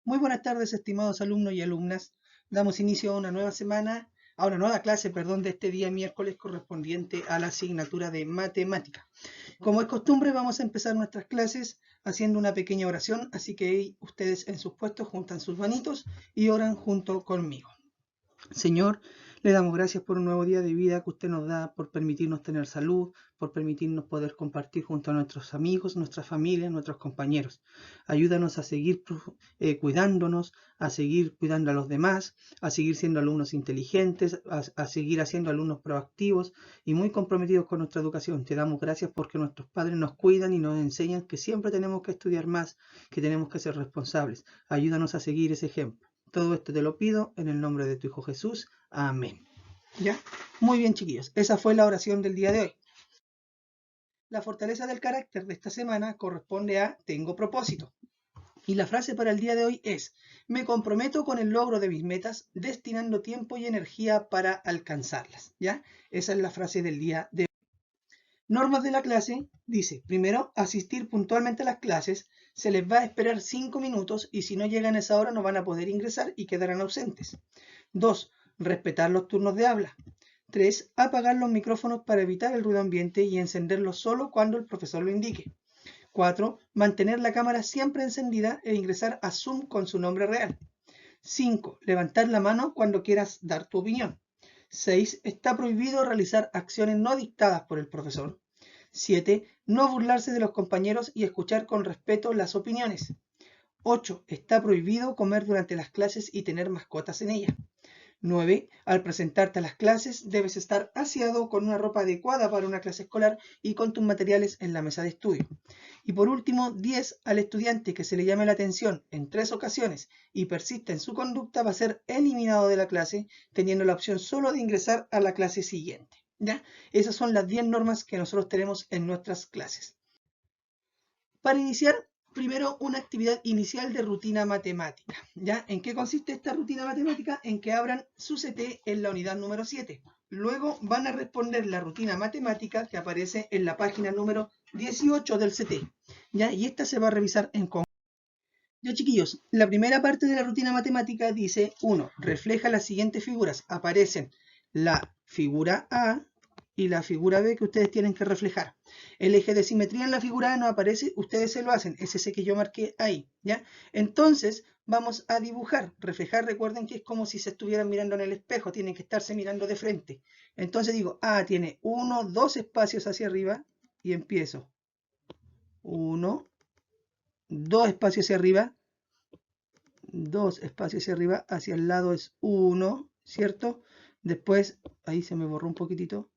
Muy buenas tardes, estimados alumnos y alumnas. Damos inicio a una nueva semana, a una nueva clase, perdón, de este día miércoles correspondiente a la asignatura de matemática. Como es costumbre, vamos a empezar nuestras clases haciendo una pequeña oración, así que ustedes en sus puestos juntan sus manitos y oran junto conmigo. Señor, le damos gracias por un nuevo día de vida que usted nos da, por permitirnos tener salud, por permitirnos poder compartir junto a nuestros amigos, nuestras familias, nuestros compañeros. Ayúdanos a seguir cuidándonos, a seguir cuidando a los demás, a seguir siendo alumnos inteligentes, a seguir haciendo alumnos proactivos y muy comprometidos con nuestra educación. Te damos gracias porque nuestros padres nos cuidan y nos enseñan que siempre tenemos que estudiar más, que tenemos que ser responsables. Ayúdanos a seguir ese ejemplo. Todo esto te lo pido en el nombre de tu Hijo Jesús. Amén. ¿Ya? Muy bien, chiquillos. Esa fue la oración del día de hoy. La fortaleza del carácter de esta semana corresponde a tengo propósito. Y la frase para el día de hoy es, me comprometo con el logro de mis metas, destinando tiempo y energía para alcanzarlas. ¿Ya? Esa es la frase del día de hoy. Normas de la clase, dice, primero, asistir puntualmente a las clases, se les va a esperar 5 minutos y si no llegan a esa hora no van a poder ingresar y quedarán ausentes. 2. Respetar los turnos de habla. 3. Apagar los micrófonos para evitar el ruido ambiente y encenderlos solo cuando el profesor lo indique. 4. Mantener la cámara siempre encendida e ingresar a Zoom con su nombre real. 5. Levantar la mano cuando quieras dar tu opinión. 6. Está prohibido realizar acciones no dictadas por el profesor. 7. No burlarse de los compañeros y escuchar con respeto las opiniones. 8. Está prohibido comer durante las clases y tener mascotas en ellas. 9. Al presentarte a las clases debes estar aseado con una ropa adecuada para una clase escolar y con tus materiales en la mesa de estudio. Y por último, 10. Al estudiante que se le llame la atención en 3 ocasiones y persista en su conducta va a ser eliminado de la clase, teniendo la opción solo de ingresar a la clase siguiente. ¿Ya? Esas son las 10 normas que nosotros tenemos en nuestras clases. Para iniciar, primero una actividad inicial de rutina matemática. ¿Ya? ¿En qué consiste esta rutina matemática? En que abran su CT en la unidad número 7. Luego van a responder la rutina matemática que aparece en la página número 18 del CT. ¿Ya? Y esta se va a revisar en conjunto. Ya, chiquillos, la primera parte de la rutina matemática dice, 1. Refleja las siguientes figuras. Aparecen la figura A y la figura B que ustedes tienen que reflejar. El eje de simetría en la figura A no aparece, ustedes se lo hacen, es ese que yo marqué ahí, ¿ya? Entonces, vamos a dibujar. Reflejar, recuerden que es como si se estuvieran mirando en el espejo, tienen que estarse mirando de frente. Entonces digo, A tiene 1, 2 espacios hacia arriba y empiezo. 1, 2 espacios hacia arriba, 2 espacios hacia arriba, hacia el lado es 1, ¿cierto? Después, ahí se me borró un poquitito,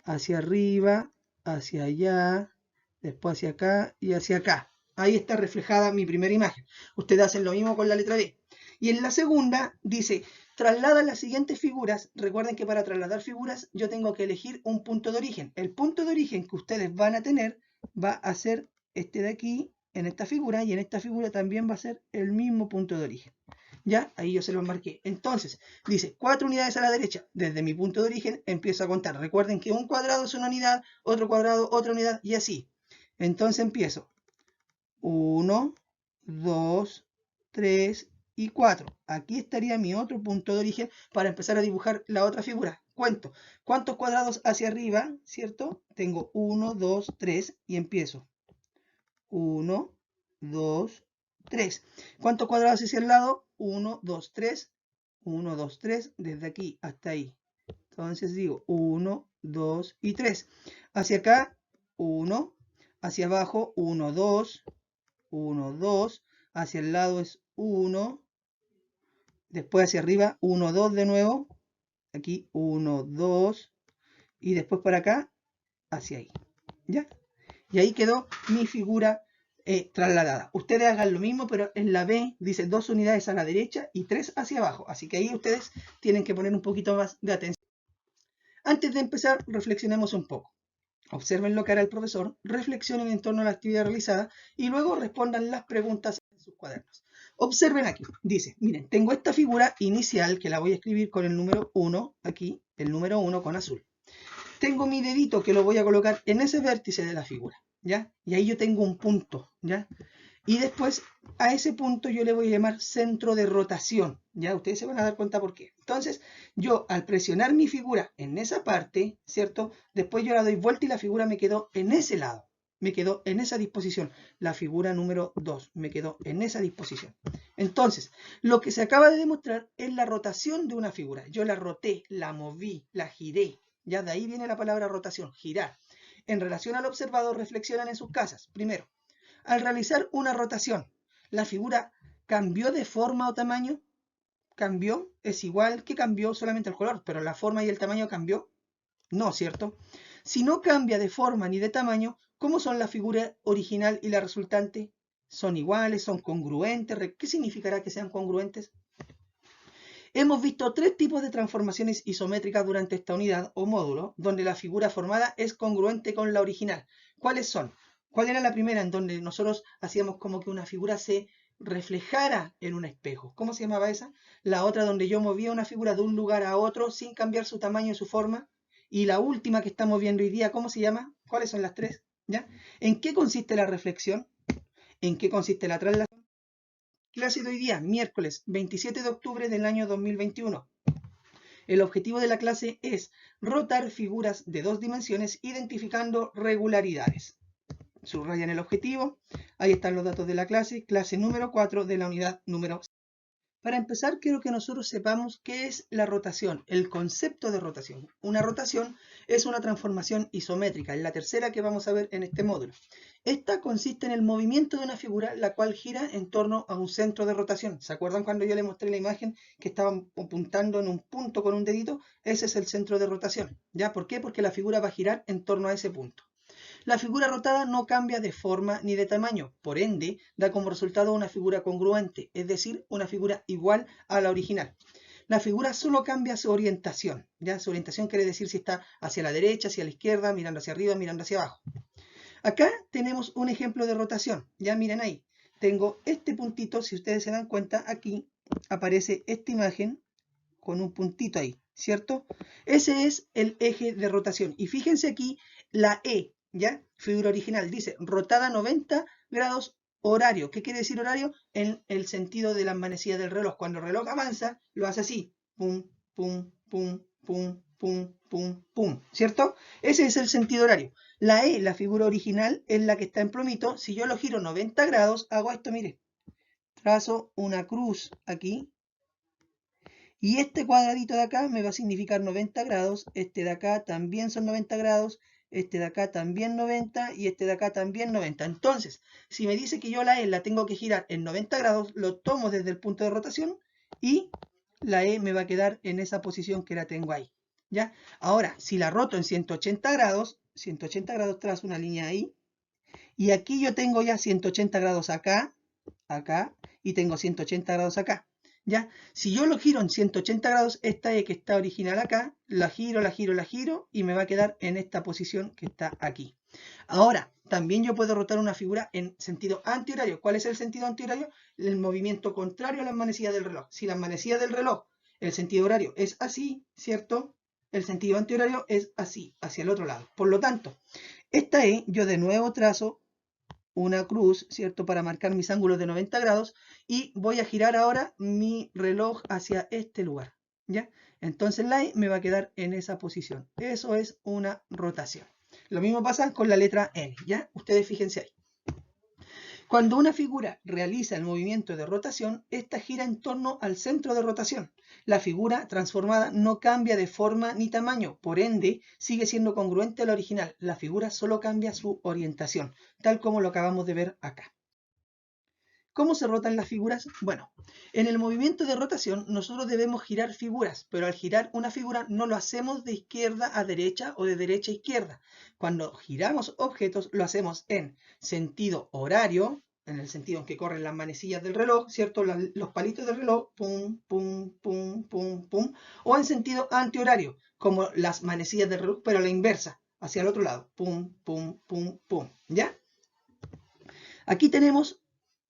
hacia arriba, hacia allá, después hacia acá y hacia acá. Ahí está reflejada mi primera imagen. Ustedes hacen lo mismo con la letra B. Y en la segunda dice, traslada las siguientes figuras. Recuerden que para trasladar figuras yo tengo que elegir un punto de origen. El punto de origen que ustedes van a tener va a ser este de aquí, en esta figura, y en esta figura también va a ser el mismo punto de origen. ¿Ya? Ahí yo se los marqué. Entonces, dice 4 unidades a la derecha. Desde mi punto de origen empiezo a contar. Recuerden que un cuadrado es una unidad, otro cuadrado, otra unidad, y así. Entonces empiezo. 1, 2, 3 y 4. Aquí estaría mi otro punto de origen para empezar a dibujar la otra figura. Cuento. ¿Cuántos cuadrados hacia arriba? ¿Cierto? Tengo 1, 2, 3 y empiezo. 1, 2, 3. ¿Cuántos cuadrados hacia el lado? 1, 2, 3. 1, 2, 3. Desde aquí hasta ahí. Entonces digo 1, 2 y 3. Hacia acá, 1. Hacia abajo, 1, 2. 1, 2. Hacia el lado es 1. Después hacia arriba, 1, 2 de nuevo. Aquí 1, 2. Y después para acá, hacia ahí. ¿Ya? Y ahí quedó mi figura trasladada. Ustedes hagan lo mismo, pero en la B dice 2 unidades a la derecha y 3 hacia abajo. Así que ahí ustedes tienen que poner un poquito más de atención. Antes de empezar, reflexionemos un poco. Observen lo que hará el profesor, reflexionen en torno a la actividad realizada y luego respondan las preguntas en sus cuadernos. Observen aquí, dice, miren, tengo esta figura inicial que la voy a escribir con el número 1, aquí, el número 1 con azul. Tengo mi dedito que lo voy a colocar en ese vértice de la figura, ¿ya? Y ahí yo tengo un punto, ¿ya? Y después a ese punto yo le voy a llamar centro de rotación. Ya ustedes se van a dar cuenta por qué. Entonces, yo al presionar mi figura en esa parte, ¿cierto? Después yo la doy vuelta y la figura me quedó en ese lado. Me quedó en esa disposición. La figura número 2 me quedó en esa disposición. Entonces, lo que se acaba de demostrar es la rotación de una figura. Yo la roté, la moví, la giré. Ya de ahí viene la palabra rotación, girar. En relación al observado, reflexionan en sus casas. Primero, al realizar una rotación, ¿la figura cambió de forma o tamaño? ¿Cambió? Es igual que cambió solamente el color, pero la forma y el tamaño cambió. No, ¿cierto? Si no cambia de forma ni de tamaño, ¿cómo son la figura original y la resultante? ¿Son iguales? ¿Son congruentes? ¿Qué significará que sean congruentes? Hemos visto tres tipos de transformaciones isométricas durante esta unidad o módulo, donde la figura formada es congruente con la original. ¿Cuáles son? ¿Cuál era la primera en donde nosotros hacíamos como que una figura se reflejara en un espejo? ¿Cómo se llamaba esa? La otra donde yo movía una figura de un lugar a otro sin cambiar su tamaño y su forma. Y la última que estamos viendo hoy día, ¿cómo se llama? ¿Cuáles son las tres? ¿Ya? ¿En qué consiste la reflexión? ¿En qué consiste la traslación? Clase de hoy día, miércoles 27 de octubre del año 2021. El objetivo de la clase es rotar figuras de dos dimensiones identificando regularidades. Subrayan el objetivo. Ahí están los datos de la clase número 4 de la unidad número 6. Para empezar, quiero que nosotros sepamos qué es la rotación, el concepto de rotación. Una rotación es una transformación isométrica, es la tercera que vamos a ver en este módulo. Esta consiste en el movimiento de una figura la cual gira en torno a un centro de rotación. ¿Se acuerdan cuando yo les mostré la imagen que estaban apuntando en un punto con un dedito? Ese es el centro de rotación. ¿Ya? ¿Por qué? Porque la figura va a girar en torno a ese punto. La figura rotada no cambia de forma ni de tamaño, por ende, da como resultado una figura congruente, es decir, una figura igual a la original. La figura solo cambia su orientación, ¿ya? Su orientación quiere decir si está hacia la derecha, hacia la izquierda, mirando hacia arriba, mirando hacia abajo. Acá tenemos un ejemplo de rotación, ya miren ahí. Tengo este puntito, si ustedes se dan cuenta, aquí aparece esta imagen con un puntito ahí, ¿cierto? Ese es el eje de rotación. Y fíjense aquí la E, ¿ya? Figura original, dice rotada 90 grados horario. ¿Qué quiere decir horario? En el sentido de la manecilla del reloj. Cuando el reloj avanza, lo hace así. Pum, pum, pum, pum, pum, pum, pum, ¿cierto? Ese es el sentido horario. La E, la figura original, es la que está en plomito. Si yo lo giro 90 grados, hago esto, mire. Trazo una cruz aquí. Y este cuadradito de acá me va a significar 90 grados, este de acá también son 90 grados, este de acá también 90 y este de acá también 90. Entonces, si me dice que yo la E la tengo que girar en 90 grados, lo tomo desde el punto de rotación y la E me va a quedar en esa posición que la tengo ahí. ¿Ya? Ahora, si la roto en 180 grados trazo una línea ahí, y aquí yo tengo ya 180 grados acá, acá, y tengo 180 grados acá. ¿Ya? Si yo lo giro en 180 grados, esta E que está original acá, la giro, la giro, la giro y me va a quedar en esta posición que está aquí. Ahora, también yo puedo rotar una figura en sentido antihorario. ¿Cuál es el sentido antihorario? El movimiento contrario a las manecillas del reloj. Si las manecillas del reloj, el sentido horario es así, ¿cierto? El sentido antihorario es así, hacia el otro lado. Por lo tanto, esta E yo de nuevo trazo una cruz, ¿cierto? Para marcar mis ángulos de 90 grados y voy a girar ahora mi reloj hacia este lugar, ¿ya? Entonces la E me va a quedar en esa posición. Eso es una rotación. Lo mismo pasa con la letra N, ¿ya? Ustedes fíjense ahí. Cuando una figura realiza el movimiento de rotación, esta gira en torno al centro de rotación. La figura transformada no cambia de forma ni tamaño, por ende, sigue siendo congruente a la original. La figura solo cambia su orientación, tal como lo acabamos de ver acá. ¿Cómo se rotan las figuras? Bueno, en el movimiento de rotación nosotros debemos girar figuras, pero al girar una figura no lo hacemos de izquierda a derecha o de derecha a izquierda. Cuando giramos objetos lo hacemos en sentido horario, en el sentido en que corren las manecillas del reloj, ¿cierto? Los palitos del reloj, pum, pum, pum, pum, pum, o en sentido antihorario, como las manecillas del reloj, pero a la inversa, hacia el otro lado, pum, pum, pum, pum, ¿ya? Aquí tenemos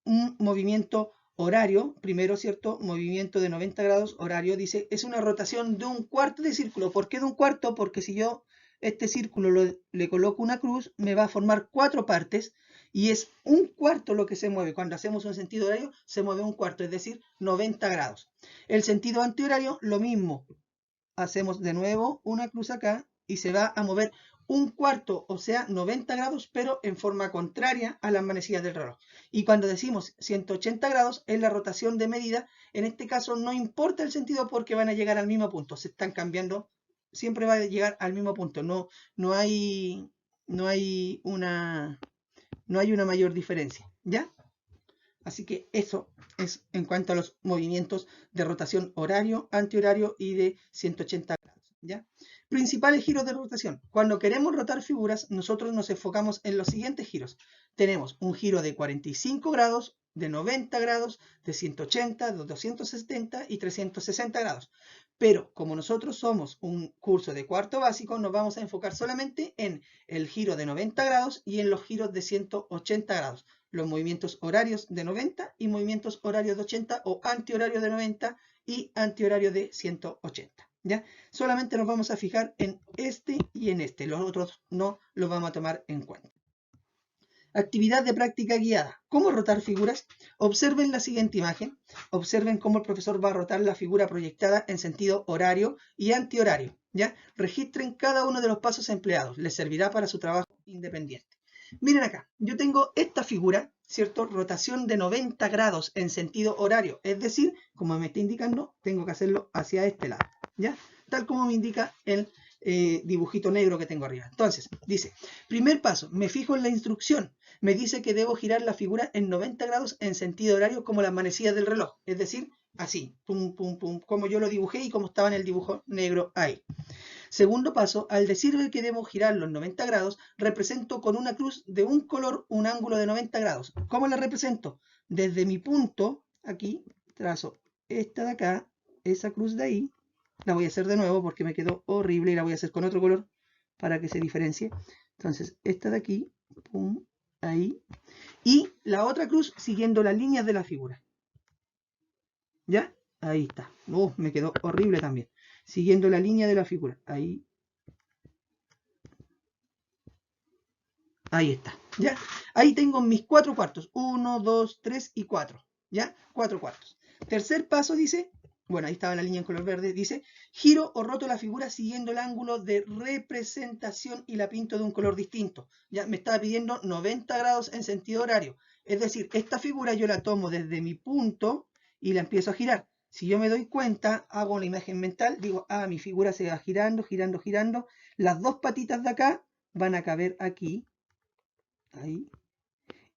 un movimiento horario, primero, ¿cierto? Movimiento de 90 grados, horario, dice, es una rotación de un cuarto de círculo. ¿Por qué de un cuarto? Porque si yo este círculo le coloco una cruz, me va a formar 4 partes Y es un cuarto lo que se mueve. Cuando hacemos un sentido horario, se mueve un cuarto, es decir, 90 grados. El sentido antihorario, lo mismo. Hacemos de nuevo una cruz acá y se va a mover un cuarto, o sea, 90 grados, pero en forma contraria a las manecillas del reloj. Y cuando decimos 180 grados, es la rotación de medida. En este caso no importa el sentido porque van a llegar al mismo punto. Se están cambiando, siempre va a llegar al mismo punto. No hay una mayor diferencia, ¿ya? Así que eso es en cuanto a los movimientos de rotación horario, antihorario y de 180 grados, ¿ya? Principales giros de rotación. Cuando queremos rotar figuras, nosotros nos enfocamos en los siguientes giros. Tenemos un giro de 45 grados, de 90 grados, de 180, de 270 y 360 grados. Pero como nosotros somos un curso de cuarto básico, nos vamos a enfocar solamente en el giro de 90 grados y en los giros de 180 grados. Los movimientos horarios de 90 y movimientos horarios de 80 o antihorario de 90 y antihorario de 180. ¿Ya? Solamente nos vamos a fijar en este y en este. Los otros no los vamos a tomar en cuenta. Actividad de práctica guiada. ¿Cómo rotar figuras? Observen la siguiente imagen. Observen cómo el profesor va a rotar la figura proyectada en sentido horario y antihorario. ¿Ya? Registren cada uno de los pasos empleados. Les servirá para su trabajo independiente. Miren acá, yo tengo esta figura, ¿cierto? Rotación de 90 grados en sentido horario. Es decir, como me está indicando, tengo que hacerlo hacia este lado. ¿Ya? Tal como me indica el dibujito negro que tengo arriba. Entonces, dice, primer paso, me fijo en la instrucción. Me dice que debo girar la figura en 90 grados en sentido horario como las manecillas del reloj. Es decir, así, pum, pum, pum, como yo lo dibujé y como estaba en el dibujo negro ahí. Segundo paso, al decirle que debo girar los 90 grados, represento con una cruz de un color un ángulo de 90 grados. ¿Cómo la represento? Desde mi punto, aquí, trazo esta de acá, esa cruz de ahí, la voy a hacer de nuevo porque me quedó horrible y la voy a hacer con otro color para que se diferencie. Entonces, esta de aquí, pum, ahí, y la otra cruz siguiendo las líneas de la figura. ¿Ya? Ahí está. Me quedó horrible también. Siguiendo la línea de la figura. Ahí. Ahí está. ¿Ya? Ahí tengo mis 4 cuartos. 1, 2, 3 y 4. ¿Ya? 4 cuartos. Tercer paso dice, bueno, ahí estaba la línea en color verde, dice, giro o roto la figura siguiendo el ángulo de representación y la pinto de un color distinto. Ya me estaba pidiendo 90 grados en sentido horario. Es decir, esta figura yo la tomo desde mi punto y la empiezo a girar. Si yo me doy cuenta, hago una imagen mental, digo, mi figura se va girando, girando, girando. Las dos patitas de acá van a caber aquí, ahí,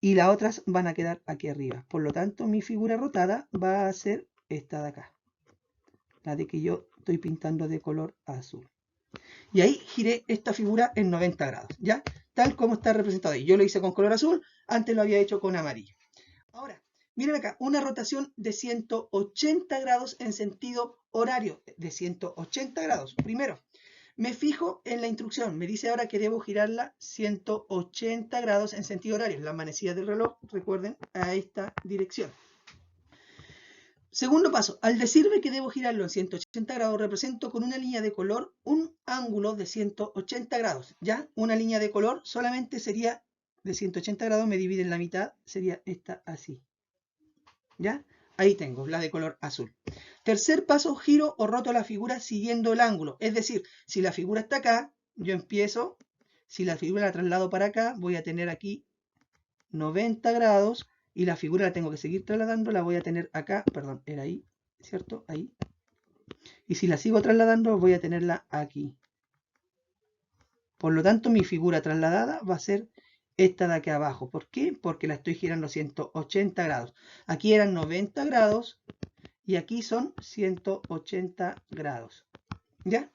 y las otras van a quedar aquí arriba. Por lo tanto, mi figura rotada va a ser esta de acá, la de que yo estoy pintando de color azul. Y ahí giré esta figura en 90 grados, ¿ya? Tal como está representado ahí. Yo lo hice con color azul, antes lo había hecho con amarillo. Ahora, miren acá, una rotación de 180 grados en sentido horario, de 180 grados. Primero, me fijo en la instrucción. Me dice ahora que debo girarla 180 grados en sentido horario. Las manecillas del reloj, recuerden, a esta dirección. Segundo paso, al decirme que debo girarlo en 180 grados, represento con una línea de color un ángulo de 180 grados. ¿Ya? Una línea de color solamente sería de 180 grados, me divide en la mitad, sería esta así. ¿Ya? Ahí tengo, la de color azul. Tercer paso, giro o roto la figura siguiendo el ángulo. Es decir, si la figura está acá, yo empiezo, si la figura la traslado para acá, voy a tener aquí 90 grados y la figura la tengo que seguir trasladando, la voy a tener acá, perdón, era ahí, ¿cierto? Ahí. Y si la sigo trasladando, voy a tenerla aquí. Por lo tanto, mi figura trasladada va a ser esta de aquí abajo. ¿Por qué? Porque la estoy girando 180 grados. Aquí eran 90 grados y aquí son 180 grados. ¿Ya?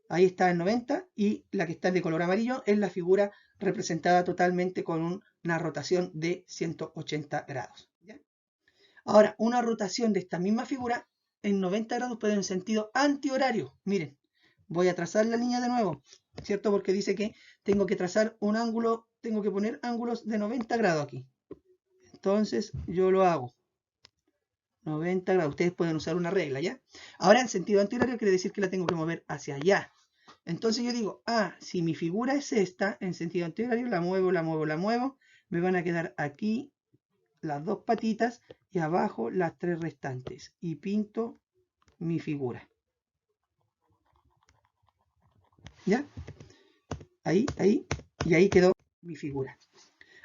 Ahí está el 90 y la que está de color amarillo es la figura representada totalmente con una rotación de 180 grados. ¿Ya? Ahora, una rotación de esta misma figura en 90 grados puede en sentido antihorario. Miren, voy a trazar la línea de nuevo, ¿cierto? Porque dice que tengo que trazar un ángulo, tengo que poner ángulos de 90 grados aquí. Entonces, yo lo hago. 90 grados. Ustedes pueden usar una regla, ¿ya? Ahora, en sentido antihorario quiere decir que la tengo que mover hacia allá. Entonces yo digo, si mi figura es esta, en sentido antihorario, la muevo, la muevo, la muevo, me van a quedar aquí las dos patitas y abajo las tres restantes. Y pinto mi figura. ¿Ya? Ahí, y ahí quedó mi figura.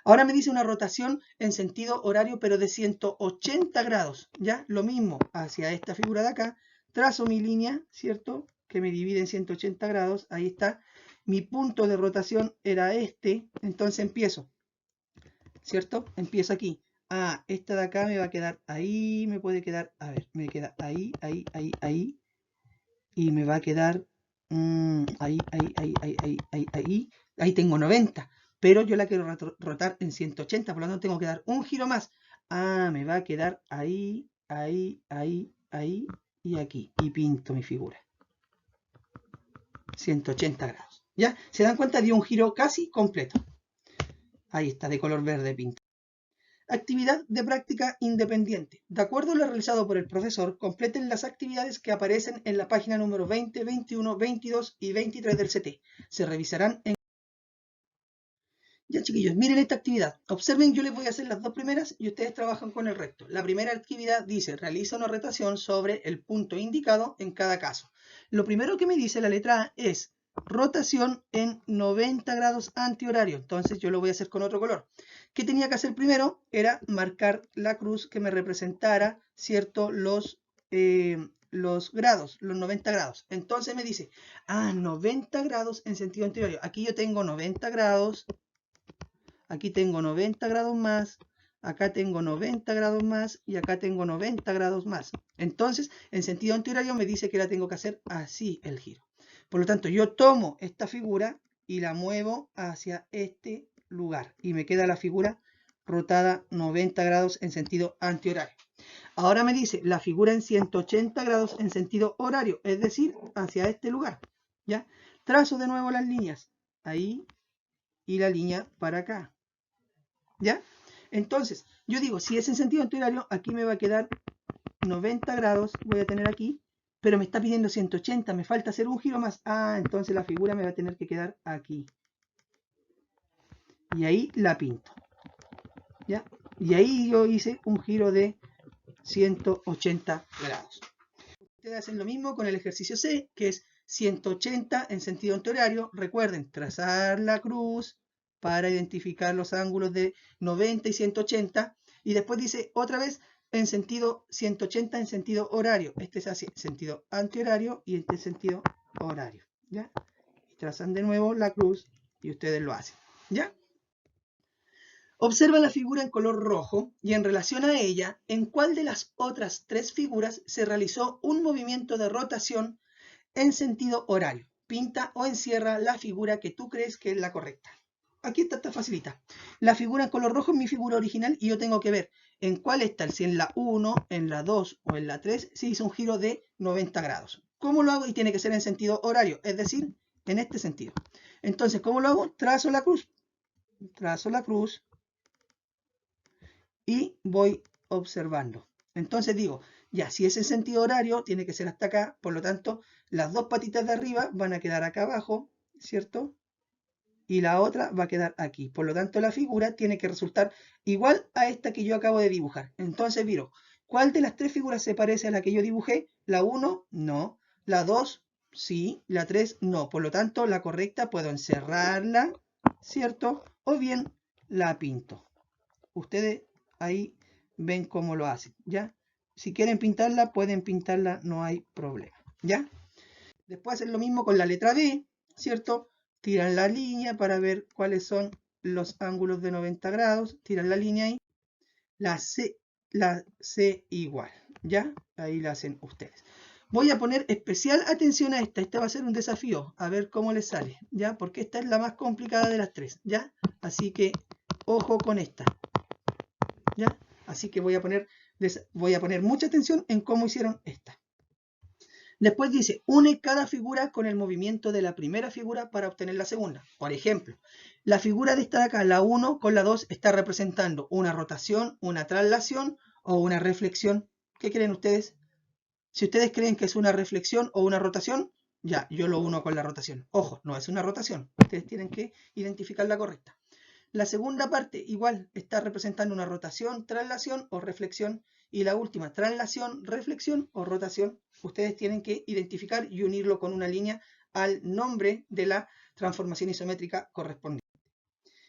Ahora me dice una rotación en sentido horario, pero de 180 grados, ¿ya? Lo mismo hacia esta figura de acá, trazo mi línea, ¿cierto? Que me divide en 180 grados, ahí está. Mi punto de rotación era este, entonces empiezo, ¿cierto? Empiezo aquí. Ah, esta de acá me va a quedar ahí, me puede quedar, a ver, me queda ahí, y me va a quedar ahí tengo 90, pero yo la quiero rotar en 180, por lo tanto tengo que dar un giro más. Ah, me va a quedar ahí, y aquí, y pinto mi figura. 180 grados. ¿Ya? ¿Se dan cuenta? Dio un giro casi completo. Ahí está, de color verde pinto. Actividad de práctica independiente. De acuerdo a lo realizado por el profesor, completen las actividades que aparecen en la página número 20, 21, 22 y 23 del CT. Se revisarán en... Ya, chiquillos, miren esta actividad. Observen, yo les voy a hacer las dos primeras y ustedes trabajan con el resto. La primera actividad dice, realiza una rotación sobre el punto indicado en cada caso. Lo primero que me dice la letra A es rotación en 90 grados antihorario. Entonces yo lo voy a hacer con otro color. ¿Qué tenía que hacer primero? Era marcar la cruz que me representara, ¿cierto? Los grados, los 90 grados. Entonces me dice, 90 grados en sentido antihorario. Aquí yo tengo 90 grados. Aquí tengo 90 grados más, acá tengo 90 grados más y acá tengo 90 grados más. Entonces, en sentido antihorario me dice que la tengo que hacer así el giro. Por lo tanto, yo tomo esta figura y la muevo hacia este lugar. Y me queda la figura rotada 90 grados en sentido antihorario. Ahora me dice la figura en 180 grados en sentido horario, es decir, hacia este lugar. ¿Ya? Trazo de nuevo las líneas. Ahí y la línea para acá. ¿Ya? Entonces, yo digo, si es en sentido antihorario, aquí me va a quedar 90 grados, voy a tener aquí, pero me está pidiendo 180, me falta hacer un giro más. Ah, entonces la figura me va a tener que quedar aquí. Y ahí la pinto. ¿Ya? Y ahí yo hice un giro de 180 grados. Ustedes hacen lo mismo con el ejercicio C, que es 180 en sentido antihorario. Recuerden, trazar la cruz para identificar los ángulos de 90 y 180. Y después dice otra vez en sentido 180 en sentido horario. Este es así, sentido antihorario y este es sentido horario. ¿Ya? Y trazan de nuevo la cruz y ustedes lo hacen. ¿Ya? Observa la figura en color rojo y en relación a ella, ¿en cuál de las otras tres figuras se realizó un movimiento de rotación en sentido horario? Pinta o encierra la figura que tú crees que es la correcta. Aquí está facilita. La figura en color rojo es mi figura original y yo tengo que ver en cuál está, si en la 1, en la 2 o en la 3 se hizo un giro de 90 grados. ¿Cómo lo hago? Y tiene que ser en sentido horario, es decir, en este sentido. Entonces, ¿cómo lo hago? Trazo la cruz. Trazo la cruz y voy observando. Entonces digo, ya, si es en sentido horario, tiene que ser hasta acá, por lo tanto, las dos patitas de arriba van a quedar acá abajo, ¿cierto? Y la otra va a quedar aquí. Por lo tanto, la figura tiene que resultar igual a esta que yo acabo de dibujar. Entonces, miro, ¿cuál de las tres figuras se parece a la que yo dibujé? La 1, no. La 2, sí. La 3, no. Por lo tanto, la correcta puedo encerrarla, ¿cierto? O bien la pinto. Ustedes ahí ven cómo lo hacen, ¿ya? Si quieren pintarla, pueden pintarla, no hay problema, ¿ya? Después hacen lo mismo con la letra D, ¿cierto? Tiran la línea para ver cuáles son los ángulos de 90 grados, tiran la línea ahí, la C igual, ¿ya? Ahí la hacen ustedes. Voy a poner especial atención a esta. Este va a ser un desafío, a ver cómo les sale, ¿ya? Porque esta es la más complicada de las tres, ¿ya? Así que ojo con esta, ¿ya? Así que voy a poner mucha atención en cómo hicieron esta. Después dice, une cada figura con el movimiento de la primera figura para obtener la segunda. Por ejemplo, la figura de esta de acá, la 1 con la 2, está representando una rotación, una traslación o una reflexión. ¿Qué creen ustedes? Si ustedes creen que es una reflexión o una rotación, ya, yo lo uno con la rotación. Ojo, no es una rotación. Ustedes tienen que identificar la correcta. La segunda parte igual está representando una rotación, traslación o reflexión. Y la última, traslación, reflexión o rotación. Ustedes tienen que identificar y unirlo con una línea al nombre de la transformación isométrica correspondiente.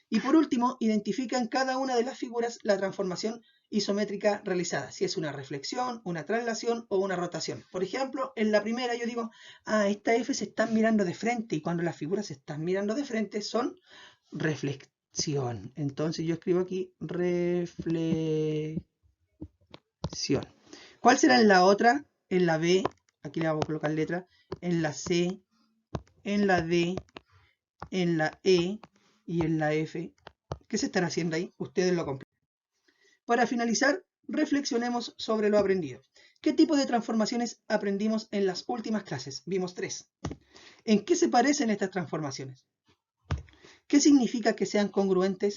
Y por último, identifican cada una de las figuras la transformación isométrica realizada, si es una reflexión, una traslación o una rotación. Por ejemplo, en la primera yo digo, esta F se están mirando de frente, y cuando las figuras se están mirando de frente son reflexión. Entonces yo escribo aquí reflexión. ¿Cuál será en la otra? En la B, aquí le vamos a colocar letra, en la C, en la D, en la E y en la F. ¿Qué se están haciendo ahí? Ustedes lo completan. Para finalizar, reflexionemos sobre lo aprendido. ¿Qué tipo de transformaciones aprendimos en las últimas clases? Vimos 3. ¿En qué se parecen estas transformaciones? ¿Qué significa que sean congruentes?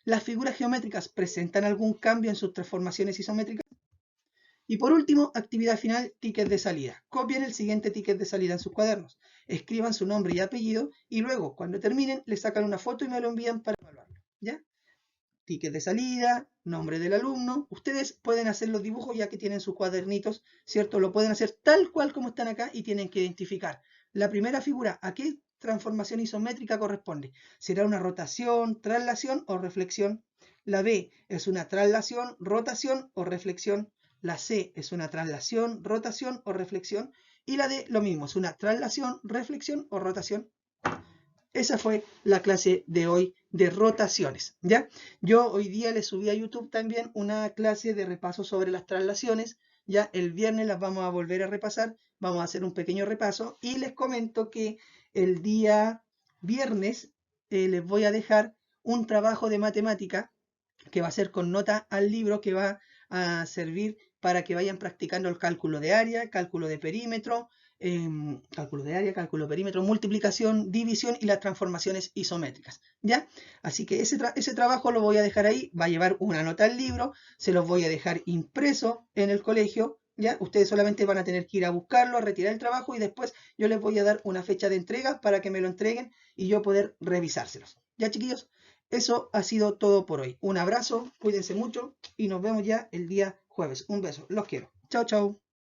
¿Las figuras geométricas presentan algún cambio en sus transformaciones isométricas? Y por último, actividad final, ticket de salida. Copien el siguiente ticket de salida en sus cuadernos. Escriban su nombre y apellido y luego, cuando terminen, le sacan una foto y me lo envían para evaluarlo. ¿Ya? Ticket de salida, nombre del alumno. Ustedes pueden hacer los dibujos ya que tienen sus cuadernitos, ¿cierto? Lo pueden hacer tal cual como están acá y tienen que identificar la primera figura, ¿a qué transformación isométrica corresponde? ¿Será una rotación, traslación o reflexión? La B es una traslación, rotación o reflexión. La C es una traslación, rotación o reflexión. Y la D lo mismo, es una traslación, reflexión o rotación. Esa fue la clase de hoy de rotaciones, ¿ya? Yo hoy día les subí a YouTube también una clase de repaso sobre las traslaciones. Ya el viernes las vamos a volver a repasar, vamos a hacer un pequeño repaso y les comento que el día viernes les voy a dejar un trabajo de matemática que va a ser con nota al libro, que va a servir para que vayan practicando el cálculo de área, cálculo de perímetro, cálculo de perímetro, multiplicación, división y las transformaciones isométricas, ¿ya? Así que ese trabajo lo voy a dejar ahí, va a llevar una nota al libro, se los voy a dejar impreso en el colegio, ¿ya? Ustedes solamente van a tener que ir a buscarlo, a retirar el trabajo y después yo les voy a dar una fecha de entrega para que me lo entreguen y yo poder revisárselos. ¿Ya, chiquillos? Eso ha sido todo por hoy. Un abrazo, cuídense mucho y nos vemos ya el día jueves. Un beso, los quiero. Chao, chao.